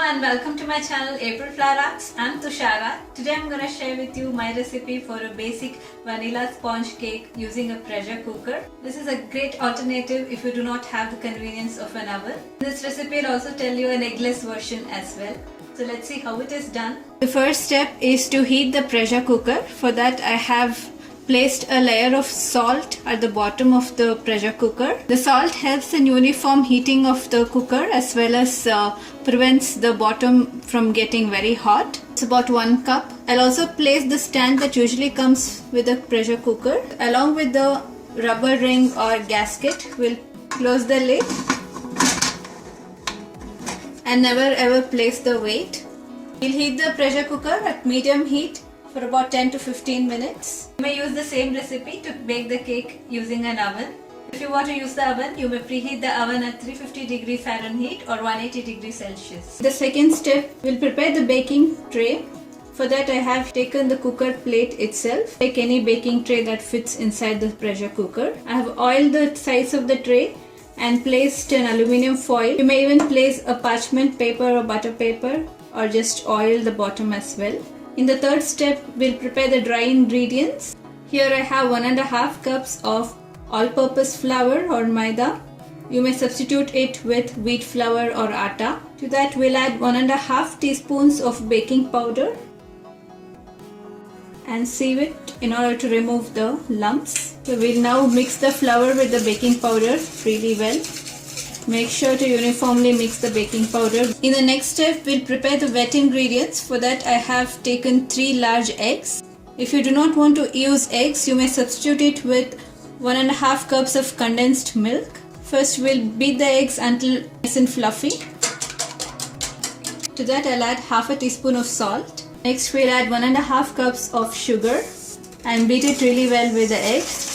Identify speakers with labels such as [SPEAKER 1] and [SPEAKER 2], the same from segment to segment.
[SPEAKER 1] and welcome to my channel April Flower Arts. I'm Tushara. Today I'm going to share with you my recipe for a basic vanilla sponge cake using a pressure cooker. This is a great alternative if you do not have the convenience of an oven. This recipe will also tell you an eggless version as well. So let's see how it is done. The first step is to heat the pressure cooker. For that I have placed a layer of salt at the bottom of the pressure cooker. The salt helps in uniform heating of the cooker as well as prevents the bottom from getting very hot. It's about 1 cup. I'll also place the stand that usually comes with a pressure cooker. Along with the rubber ring or gasket, we'll close the lid and never ever place the weight. We'll heat the pressure cooker at medium heat for about 10 to 15 minutes. You may use the same recipe to bake the cake using an oven. If you want to use the oven, you may preheat the oven at 350 degrees Fahrenheit or 180 degrees Celsius. The second step, we'll prepare the baking tray. For that I have taken the cooker plate itself. Take any baking tray that fits inside the pressure cooker. I have oiled the sides of the tray and placed an aluminium foil. You may even place a parchment paper or butter paper or just oil the bottom as well. In the third step, we'll prepare the dry ingredients. Here I have 1.5 cups of all-purpose flour or maida. You may substitute it with wheat flour or atta. To that we'll add 1.5 teaspoons of baking powder and sieve it in order to remove the lumps. So we'll now mix the flour with the baking powder really well. Make sure to uniformly mix the baking powder. In the next step, we'll prepare the wet ingredients. For that I have taken 3 large eggs. If you do not want to use eggs, you may substitute it with 1.5 cups of condensed milk. First we'll beat the eggs until nice and fluffy. To that I'll add half a teaspoon of salt. Next we'll add 1.5 cups of sugar and beat it really well with the eggs.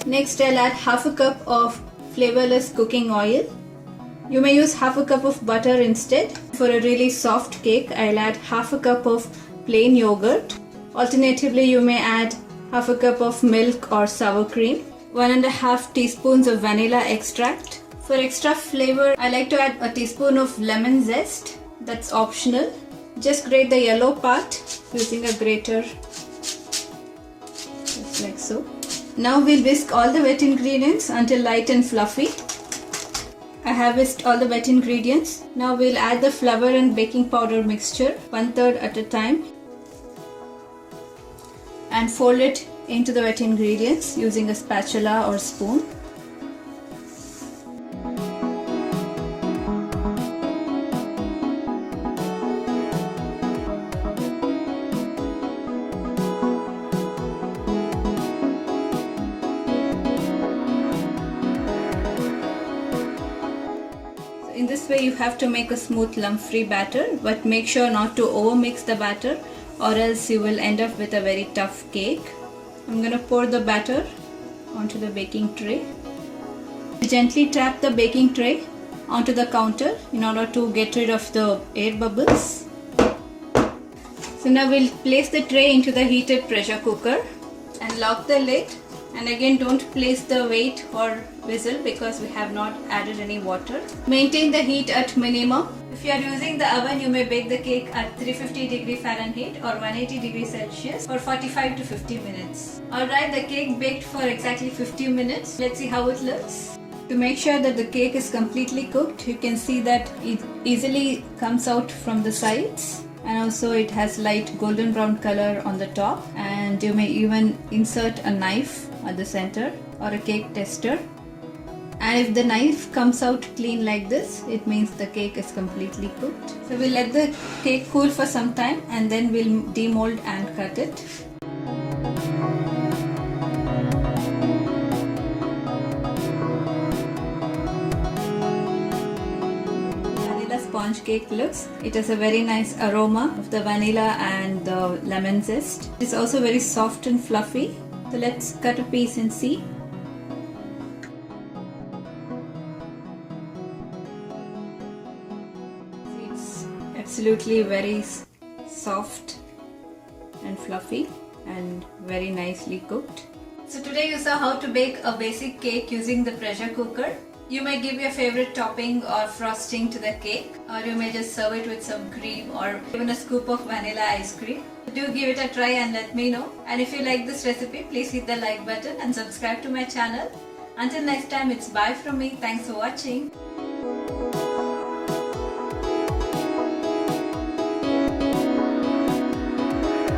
[SPEAKER 1] Next I'll add half a cup of flavorless cooking oil. You may use half a cup of butter instead. For a really soft cake, I'll add half a cup of plain yogurt. Alternatively, you may add half a cup of milk or sour cream. 1.5 teaspoons of vanilla extract. For extra flavor, I like to add a teaspoon of lemon zest. That's optional. Just grate the yellow part using a grater, just like so. Now we'll whisk all the wet ingredients until light and fluffy. I have whisked all the wet ingredients. Now we'll add the flour and baking powder mixture 1/3 at a time and fold it into the wet ingredients using a spatula or spoon. In this way you have to make a smooth lump-free batter, but make sure not to overmix the batter or else you will end up with a very tough cake. I'm going to pour the batter onto the baking tray. Gently tap the baking tray onto the counter in order to get rid of the air bubbles. So now we'll place the tray into the heated pressure cooker and lock the lid. And again, don't place the weight or whistle because we have not added any water. Maintain the heat at minimum. If you are using the oven, you may bake the cake at 350 degrees Fahrenheit or 180 degrees Celsius for 45 to 50 minutes. Alright, the cake baked for exactly 50 minutes. Let's see how it looks. To make sure that the cake is completely cooked, you can see that it easily comes out from the sides. And also it has light golden brown color on the top, and you may even insert a knife at the center or a cake tester. And if the knife comes out clean like this, it means the cake is completely cooked. So we'll let the cake cool for some time and then we'll demold and cut it. Sponge cake looks. It has a very nice aroma of the vanilla and the lemon zest. It's also very soft and fluffy. So let's cut a piece and see. It's absolutely very soft and fluffy and very nicely cooked. So today you saw how to bake a basic cake using the pressure cooker. You may give your favorite topping or frosting to the cake, or you may just serve it with some cream or even a scoop of vanilla ice cream. Do give it a try and let me know. And if you like this recipe, please hit the like button and subscribe to my channel. Until next time, it's bye from me. Thanks for watching.